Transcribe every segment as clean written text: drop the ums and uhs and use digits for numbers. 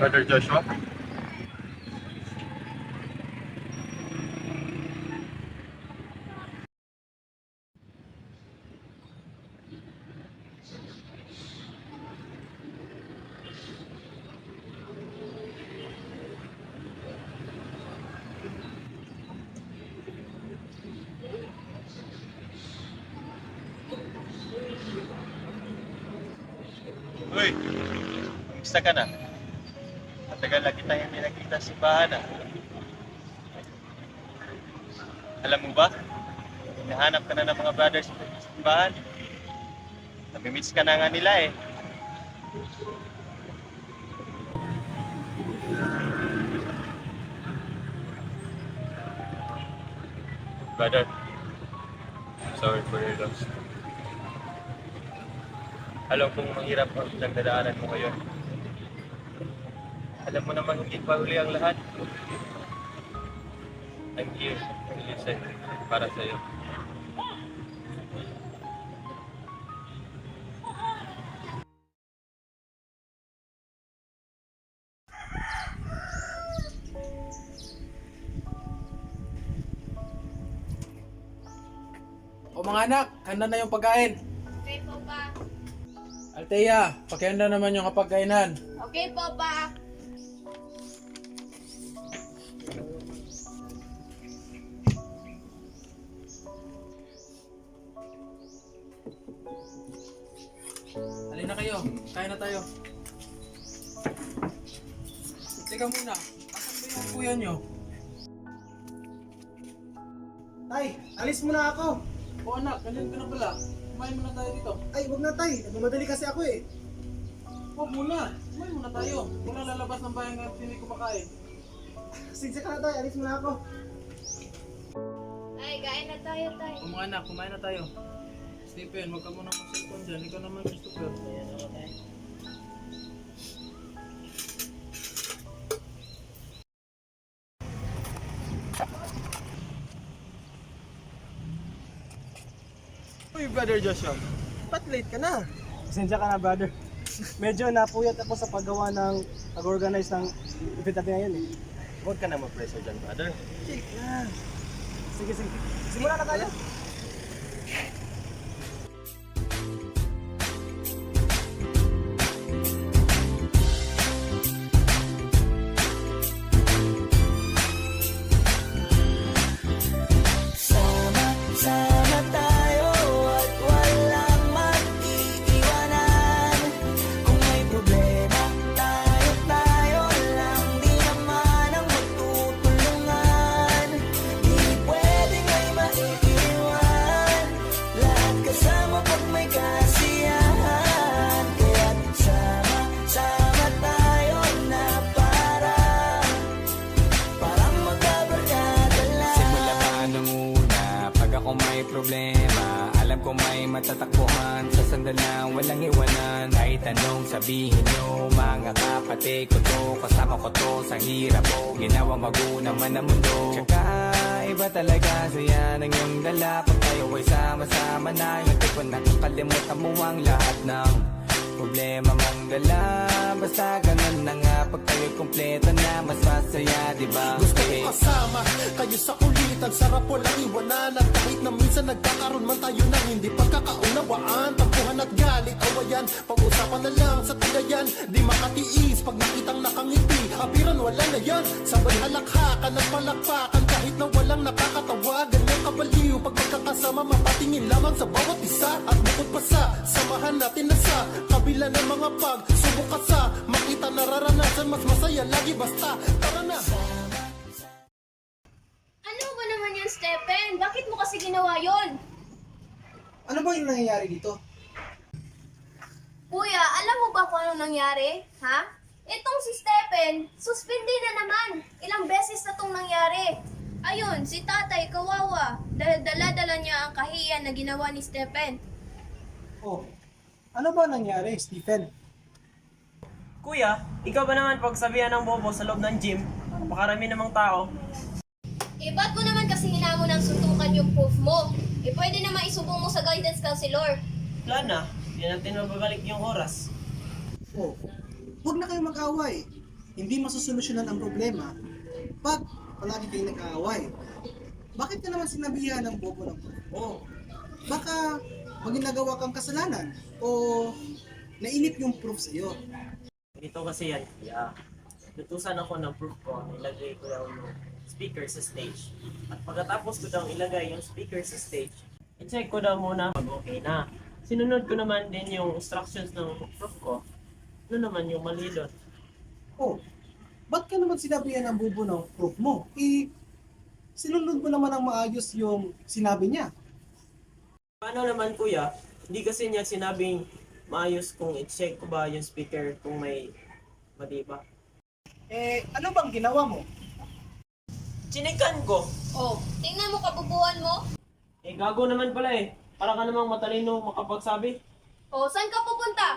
Brother Joshua? Uy, kumusta ka na? Matagal na kita hindi nakita sa simbahan ah. Alam mo ba? Hinahanap ka na ng mga brothers sa simbahan. Namimiss ka na nga nila eh. Brother, sorry for your loss. Alam kong mahirap ang pinagdadaanan mo ngayon. Alam mo namang hindi pa huli ang lahat. I'm here to listen para sa'yo. O mga anak, handa na yung pagkain. Okay po pa. Althea, pakihanda naman yung kapagkainan. Okay po pa. Halina kayo, kain na tayo. Teka muna, asan ba yung kuya nyo? Tay, alis muna ako. O anak, ganyan ka na pala. Kumain muna tayo dito. Ay, wag na tay. Nagmamadali kasi ako eh. Huwag muna, kumain muna tayo. Walang lalabas ng bayan nga hindi ko makain. Sige ka na tay, alis muna ako. Ay, kain na tayo, tay. O mga anak, kumain na tayo. Stephen, huwag ka muna mag-cellphone dyan. Ikaw naman, Christopher. Ayan ako tayo. Uy, Brother Joshua. Ba't late ka na? Pasensya ka na, brother. Medyo napuyat ako sa paggawa ng pag-organize ng event natin ngayon eh. Huwag ka na mag-pressure dyan, brother. Chill na. Sige, sige. Simula na tayo. Sama tayo at walang mag-iiwanan. Kung may problema, tayo lang. Di naman ang magtutulungan. Di pwedeng may maiiwan. Lahat kasama pag may kasiyahan. Kaya't sama tayo na para magkabarkada lang. Simula pa nung una, pag ako may problema, alam ko may matatakbuhan. Sa sandal lang walang iwanan. Kahit anong sabihin nyo, mga kapatid ko to, kasama ko to sa hirap ko, ginawa magunang man ang mundo. Tsaka iba talaga saya ng iyong dala. Pag tayo ay sama-sama na, hindi ko nakakalimutan mo ang lahat ng problema mong dala. Basta ganun na nga, pag tayo'y kumpleto na, mas masaya, diba? Gusto ko kasama kayo sa kulitan. Sarap walang iwanan. At kahit na minsan nagkakaroon man tayo ng hindi pagkakaunawaan, tampuhan at galit, awayan, pag-usapan na lang sa tagayan. Di makatiis pag nakitang nakangiti, apiran wala na yan. Sabay halakhakan at palakpakan kahit na walang nakakatawa. Ganyang kabaliw pag magkakasama, mapatingin lamang sa bawat isa. At bukod pa sa samahan natin na sa kabila ng mga pagsubok at sa makita nararanasan, mas masaya lagi basta tara na. Ano ba naman yan, Stephen? Bakit mo kasi ginawa yon? Ano ba yung nangyayari dito? Kuya, alam mo ba kung anong nangyari? Ha? Itong si Stephen, suspindi na naman. Ilang beses na itong nangyari. Ayun, si tatay kawawa. Dahil dala-dala niya ang kahiyan na ginawa ni Stephen. Oh, ano ba nangyari, Stephen? Kuya, ikaw ba naman pagsabihan ng bobo sa loob ng gym? Pakarami namang tao. Eh, ba't mo naman kasi hinamon ng suntukan yung proof mo? Eh, pwede naman isubong mo sa guidance counselor. Wala na, hindi natin mababalik yung oras. Oh, huwag na kayo mag-away. hindi masusolusyonan ang problema pag palagi kayo nag-aaway. Bakit ka naman sinabihan ng bobo ng prof mo? Baka may ginagawa kang kasalanan o nainip yung prof sa'yo. Dito kasi yan, kuya. Lutusan ako ng proof ko, ilagay ko yung speaker sa stage. At pagkatapos ko daw ilagay yung speaker sa stage, i-check ko daw muna pag okay na. Sinunod ko naman din yung instructions ng proof ko. Ano naman yung mali doon? Oh, ba't ka naman sinabihan ng bobo ng prof mo? Sinunod mo naman ang maayos yung sinabi niya. Paano naman kuya? Hindi kasi niya sinabing maayos kung i-check ko ba yung speaker kung may mali ba. Ano bang ginawa mo? Chinikan ko! Oh, tingnan mo kabubuan mo. Gago naman pala eh. Para ka namang matalino makapagsabi. Oh, saan ka pupunta?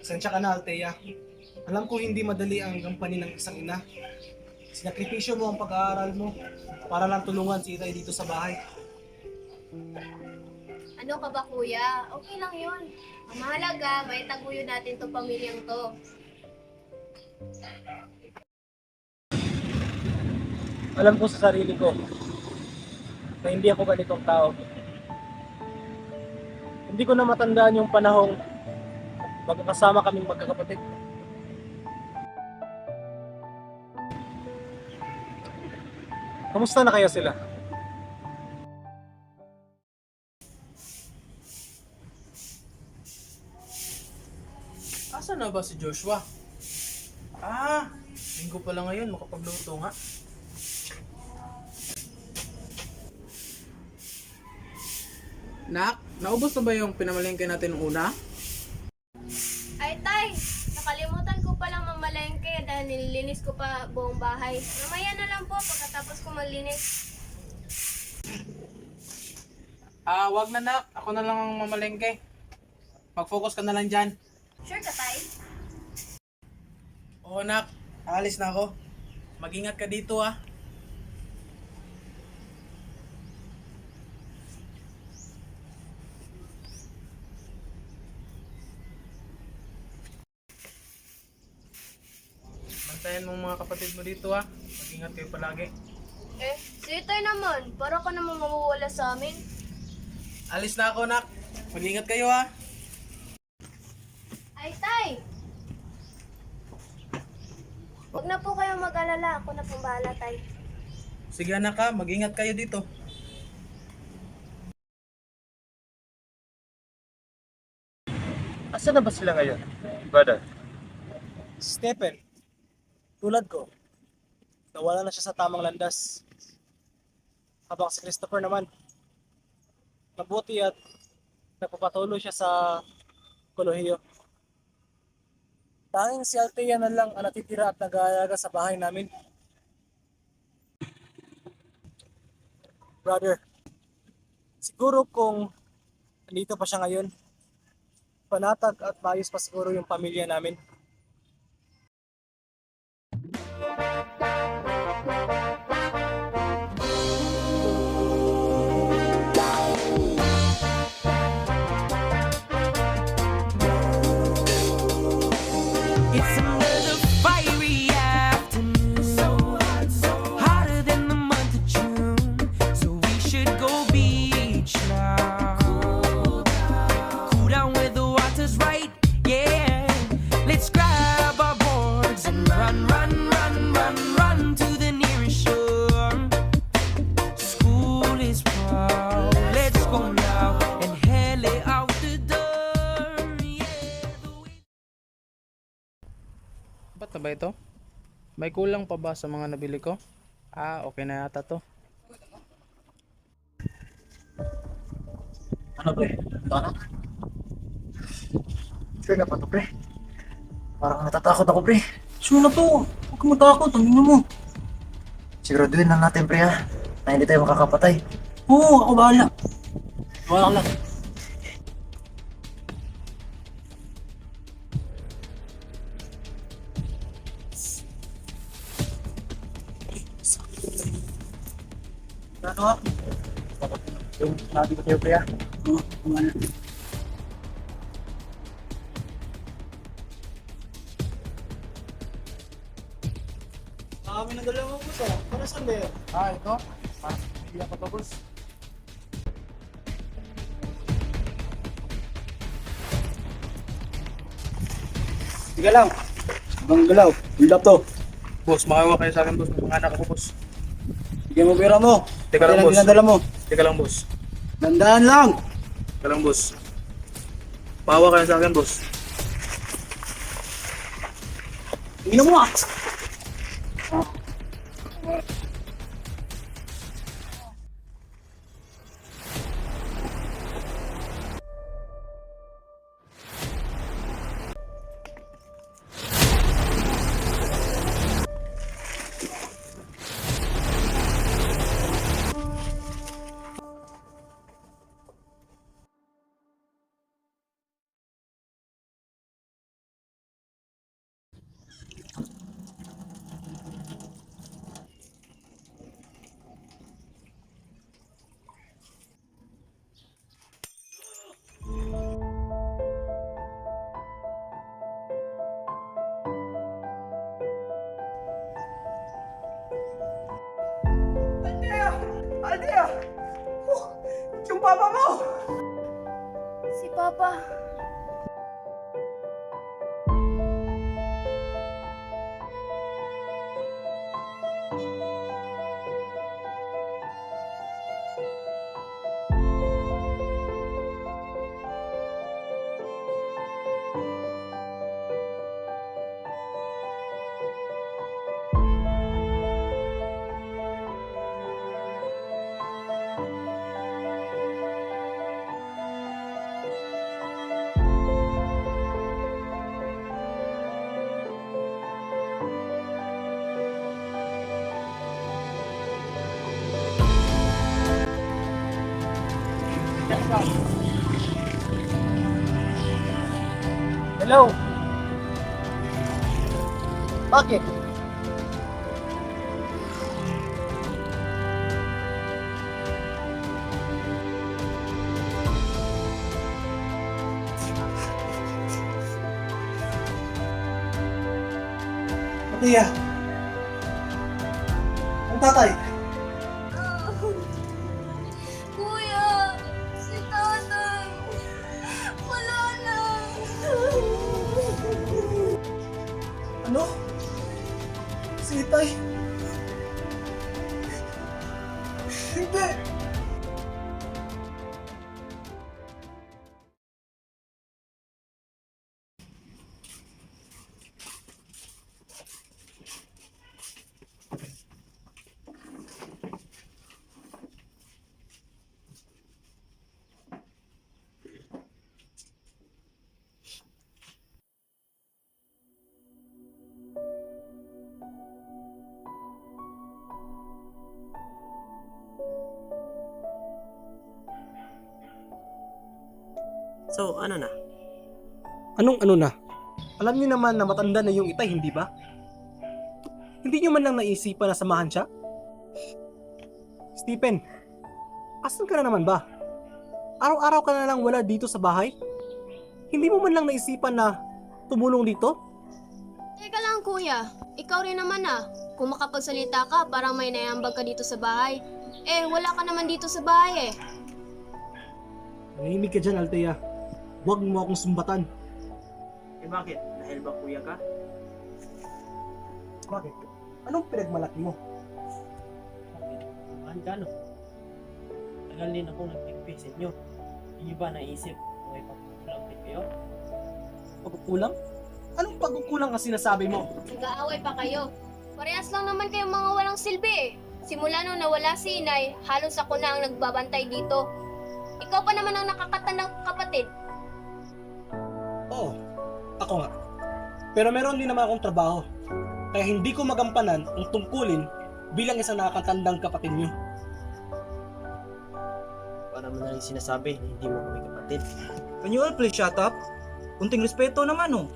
Sensya ka na, Althea. Alam ko hindi madali ang gampanin ng isang ina. Sinakripisyo mo ang pag-aaral mo para lang tulungan si Itay dito sa bahay. Ano ka ba kuya? Okay lang yun. Ang mahalaga, may taguyo natin tong pamilyang to. Alam ko sa sarili ko na hindi ako ganitong tao. Hindi ko na matandaan yung panahong magkakasama kaming magkakapatid. Kamusta na kaya sila? Asan na ba si Joshua? Linggo pala ngayon, makapagluto nga. Nak, naubos na ba yung pinamalengke natin nung una? Ay tay, nakalimutan ko palang mamalengke dahil nililinis ko pa buong bahay. Mamaya na lang po pagkatapos ko maglinis. Wag na nak, ako na lang ang mamalengke. Mag-focus ka na lang dyan. Sure ka tay? Oo nak, aalis na ako. Mag-ingat ka dito ah. Bantayan mo mga kapatid mo dito ah. Mag-ingat kayo palagi. Si tay naman, para ka namang mawawala sa amin. Alis na ako nak. Mag-ingat kayo ah. Ay tay! Huwag na po kayong mag-alala, ako na pong bahala tay. Sige anak ha, mag-ingat kayo dito. Asan na ba sila ngayon, brother? Stephen, tulad ko, nawala na siya sa tamang landas. Habang si Christopher naman, mabuti at nagpapatuloy siya sa kolehiyo. Tanging si Althea na lang ang natitira at nag-aalaga sa bahay namin. Brother, siguro kung nandito pa siya ngayon, panatag at maayos pa siguro yung pamilya namin. It's another fiery afternoon, hotter than the month of June. So we should go beach now. Cool down where the water's right, yeah. Let's grab our boards and run, run, run, run, run to the nearest shore. School is proud. Let's go now and hell it out the door, yeah. Ba't na ba ito? May kulang pa ba sa mga nabili ko? Okay na yata to. Ano pre? Ito na? Sure na pa to pre. Parang natatakot ako pre. Sure na to. Huwag kang matakot. Ang ino mo. Siguraduhin lang natin pre ha. Na hindi tayo makakapatay. Oo, ako bahala. Wala ka lang. Ano ha? Yung sabi ko sa'yo, Kuya. Oo, kumana. Kami ng dalawang boss ah. Para saan ba yan? Ito. Hindi ako to, boss. Tiga lang. Bang galaw. Hold up to. Boss, makawa kayo sa akin, boss. Mga anak ko, boss. Bigyan mo pera mo. Teka lang, Pati boss. dinadala mo. Teka lang, boss. Dandaan lang. Teka lang, boss. Makawa kayo sa akin, boss. Tingnan mo ah. Aldea! Oh, yung papa mo! Si Papa. Hello. Bakit? Tia. Ang tatay. Kuya, si tatay. Wala na. Ano? Si Itay? Hindi. So, ano na? Anong ano na? Alam niyo naman na matanda na yung Itay, hindi ba? Hindi niyo man lang naisipan na samahan siya? Stephen, asan ka na naman ba? Araw-araw ka na lang wala dito sa bahay? Hindi mo man lang naisipan na tumulong dito? Teka lang, kuya. Ikaw rin naman ah. Kung makapagsalita ka, parang may naiambag ka dito sa bahay. Eh, wala ka naman dito sa bahay eh. Nahimig ka dyan, Althea. Huwag mo akong sumbatan. Eh bakit? Dahil ba kuya ka? Bakit? Anong pinagmalaki mo? Bakit? Ka no? Tagal din ako nagtigpi sa inyo. Hindi ba naisip kung may pagkukulang din kayo? Pagkukulang? Anong pagkukulang ang sinasabi mo? Nag-aaway pa kayo. Parehas lang naman kayong mga walang silbi eh. Simula nung nawala si Inay, halos ako na ang nagbabantay dito. Ikaw pa naman ang nakakatandang kapatid. Oo, ako nga. Pero meron din naman akong trabaho. Kaya hindi ko magampanan ang tungkulin bilang isang nakakatandang kapatid niyo. Para mo na rin sinasabi, hindi mo kami kapatid. Can you all please shut up? Kunting respeto naman oh.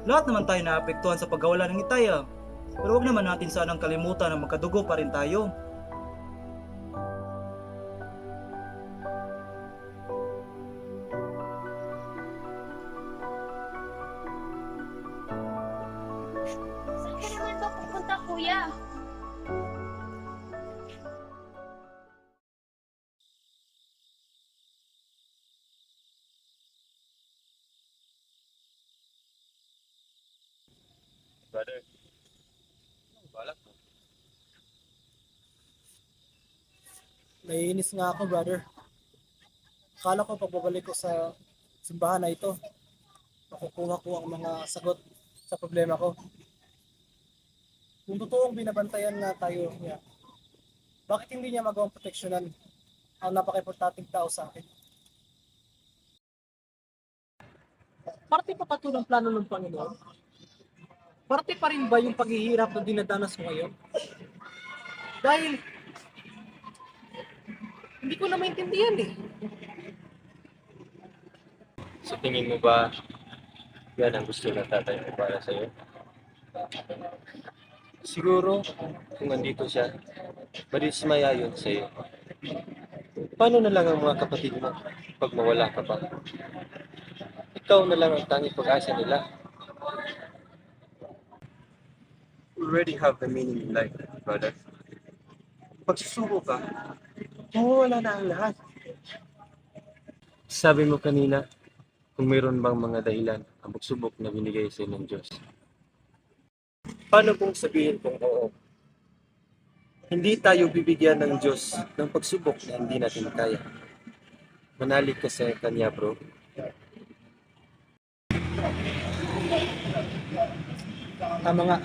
Lahat naman tayo naapektuhan sa pagkawala ng Itay ah. Pero wag naman natin sanang kalimutan na magkadugo pa rin tayo. brother. Anong balak mo? Naiinis nga ako, brother. Akala ko pagbabalik ko sa simbahan na ito, makukuha ko ang mga sagot sa problema ko. Kung totoong binabantayan nga tayo niya, bakit hindi niya magawang proteksyonan ang napaka-importanting tao sa akin? Parte pa ito ng plano ng Panginoon? Parte pa rin ba yung paghihirap na dinadanas mo ngayon? Dahil hindi ko na maintindihan eh. Sa tingin mo ba, yan ang gusto ng tatay mo para sa'yo? Siguro, kung nandito siya, madismaya yun sa'yo. Paano na lang ang mga kapatid mo pag mawala ka pa? Ikaw na lang ang tanging pag-asa nila. You already have the meaning in life, brother. Pag susuko ka, mawawala na ang lahat. Sabi mo kanina, kung mayroon bang mga dahilan ang pagsubok na binigay sa ng Diyos. Paano kung sabihin kung oo? Hindi tayo bibigyan ng Diyos ng pagsubok na hindi natin kaya. Manalig ka sa Kanya, bro. Tama nga.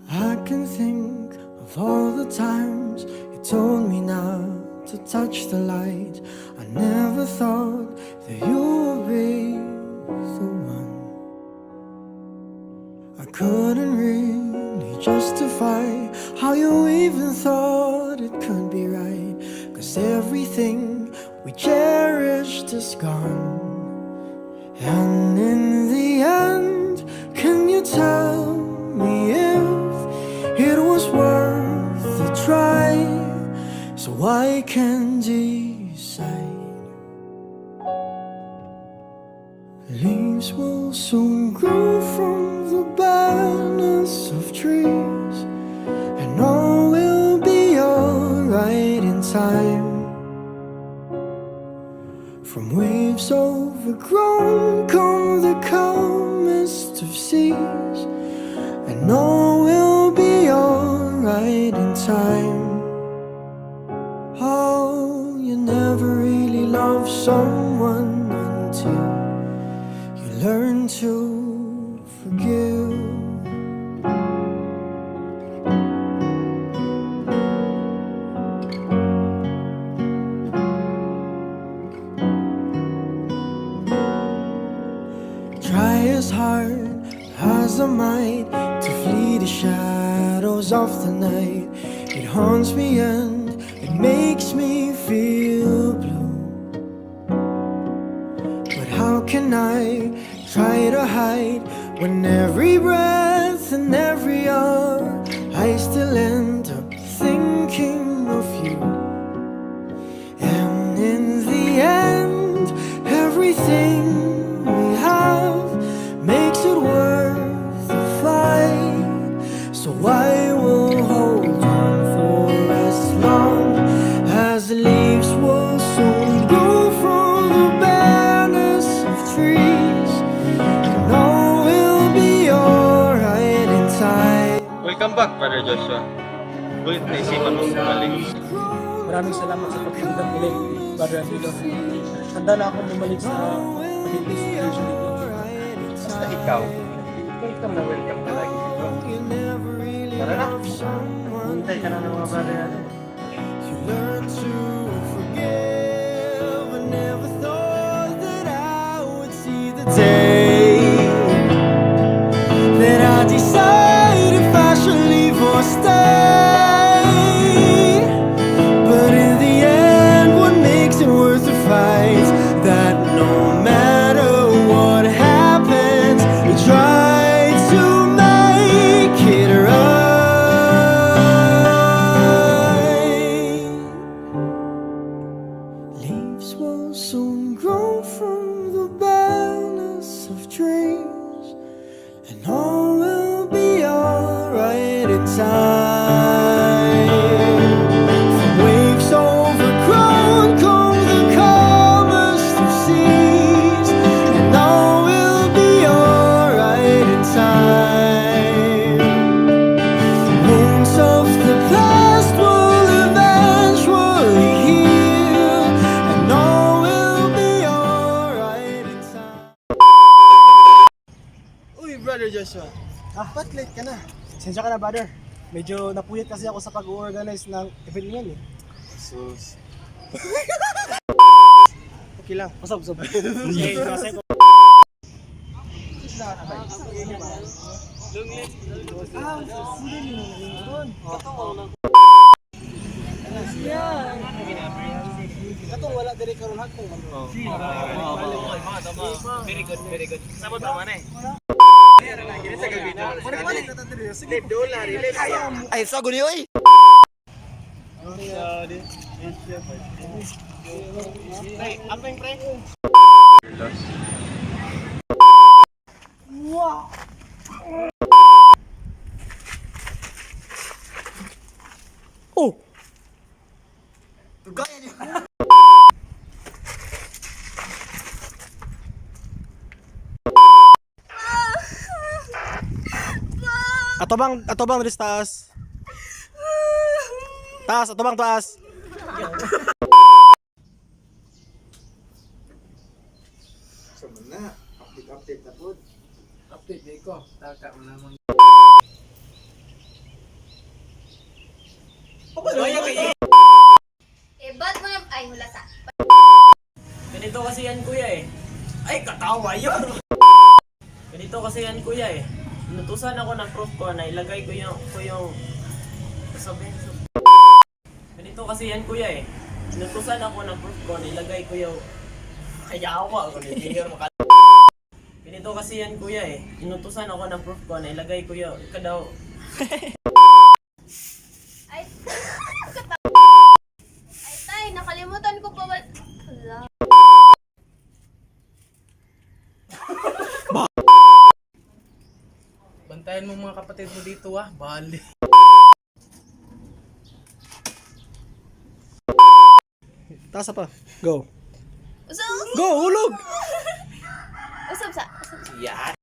I can think of all the times you told me not to touch the light. I never thought that you would be the one. I couldn't really justify how you even thought it could be right. 'Cause everything we cherished is gone. And in the end, can you tell me if it was worth the try? So I can decide. Leaves will soon grow from the barrenness of trees, and all will be alright in time. From waves overgrown come the calmest of seas, and all will be alright in time. Oh, you never really love someone until you learn to forgive. Try as hard as I might to flee the shadows of the night. It haunts me and it makes me feel blue. But how can I try to hide when every breath and every hour I still end up thinking of you? And in the end, everything we have makes it worth the fight. So I will hold on for as long as the leaves will soon grow from the barrenness of trees, and all will be alright in time. Welcome back, Brother Joshua. Ulit naisipan mong bumalik. Maraming salamat sa pagtulong ulit, Brother Andrilo. Handa na akong bumalik sa pagiging situation nito. Basta ikaw, welcome na welcome ka lagi dito. Tara na. Hintay ka na ng mga brother natin. You learn to forgive. I never thought that I would see the day that I decide if I should leave or stay. But in the end, what makes it worth the fight? That no matter what happens, we try to make it right. ba't late ka na? Sensya ka na, brother. Medyo napuyat kasi ako sa pag-organize ng event ngayon eh. Sus. Okay lang. Usap. Katong wala diri karon hakong man. Very good, very good. Sabot naman eh. Ay, sago niyo eh. Hey, apa yang pre? Oh. Ato bang diri sa taas? Taas, ato bang taas? Update di ko. Taka mo namang. Ba't mo na... Ay, wala sa... Ganito kasi yan kuya eh. Ay, katawa yun! Ganito kasi yan kuya eh. Inutusan ako ng proof ko na ilagay ko yung sabihin. Ganito kasi yan kuya eh. Inutusan ako ng proof ko na ilagay ko yung kayawa ako ni Junior maka. Ganito kasi yan kuya eh. Inutusan ako ng proof ko na ilagay ko yung daw. Ay, ay, tay, nakalimutan ko pa wala. Bantayan mo mga kapatid mo dito ah. Bali. Taas pa. Go. Usap! Go, hulog. Usap sa... Yan!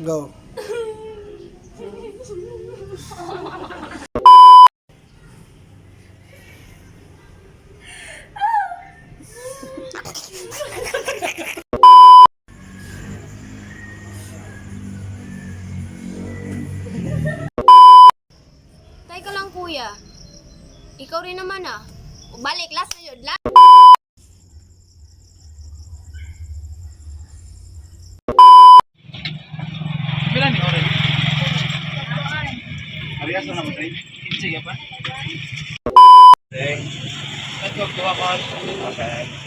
Go. Tay ka lang kuya. Ikaw rin naman ah. Balik, last na yun. Last. Bilang ni Oren? Arias na naman tayo. Sige pa. Ito, kuha ko. Okay.